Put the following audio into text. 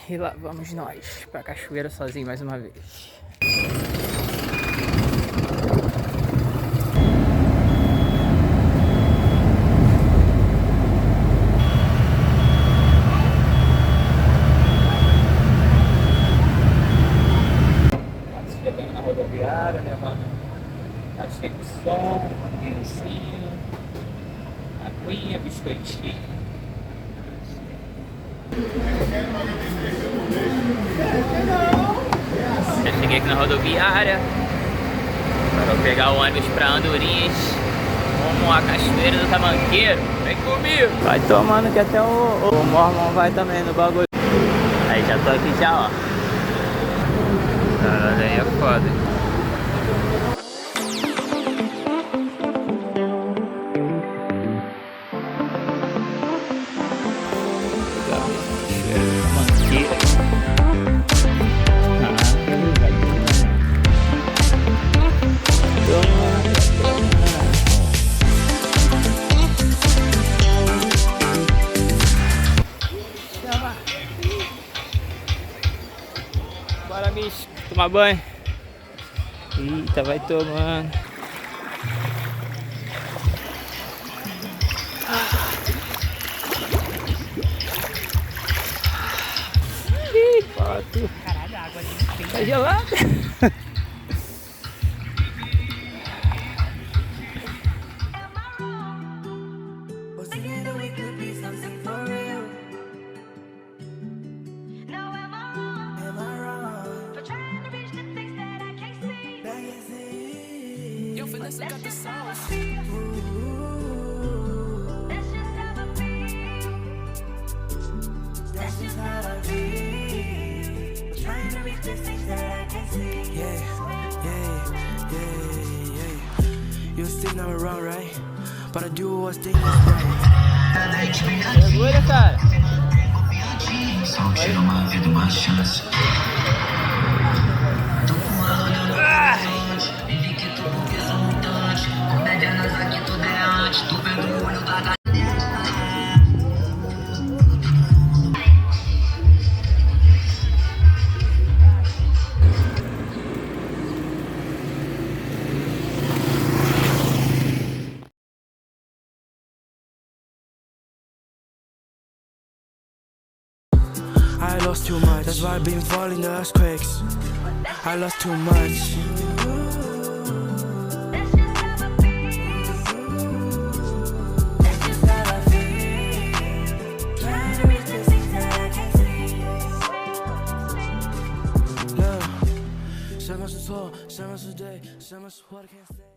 E lá vamos nós pra Cachoeira sozinho mais uma vez. Chegando na rodoviária, né, mano? Tá cheio de som, criancinha, aguinha, biscoitinho. Já cheguei aqui na rodoviária. Agora vou pegar o ônibus pra Andorinhas, rumo à Cachoeira do Tamanqueiro. Vem comigo! Vai tomando que até o Mormon vai também no bagulho. Aí já tô aqui já, ó. Caralho, aí é foda. Bora, bicho, tomar banho. Eita, vai tomando. Ih, foto. Caralho, a água ali tá gelada. Got the sauce. That's just how I feel. Trying to reach the things that I can see. Yeah. You think I'm wrong, right? But I do what's things right. Segura, cara. Só tira uma vida, uma chance. Tô com a roda no vive que tu porque sou mutante. Comédia nas aqui tudo é antes. Tu vendo o olho da galera. I lost too much, that's why I've been falling the earthquakes. I lost too much. Seven months is 12, 7 months a day, 7 months what I can't say.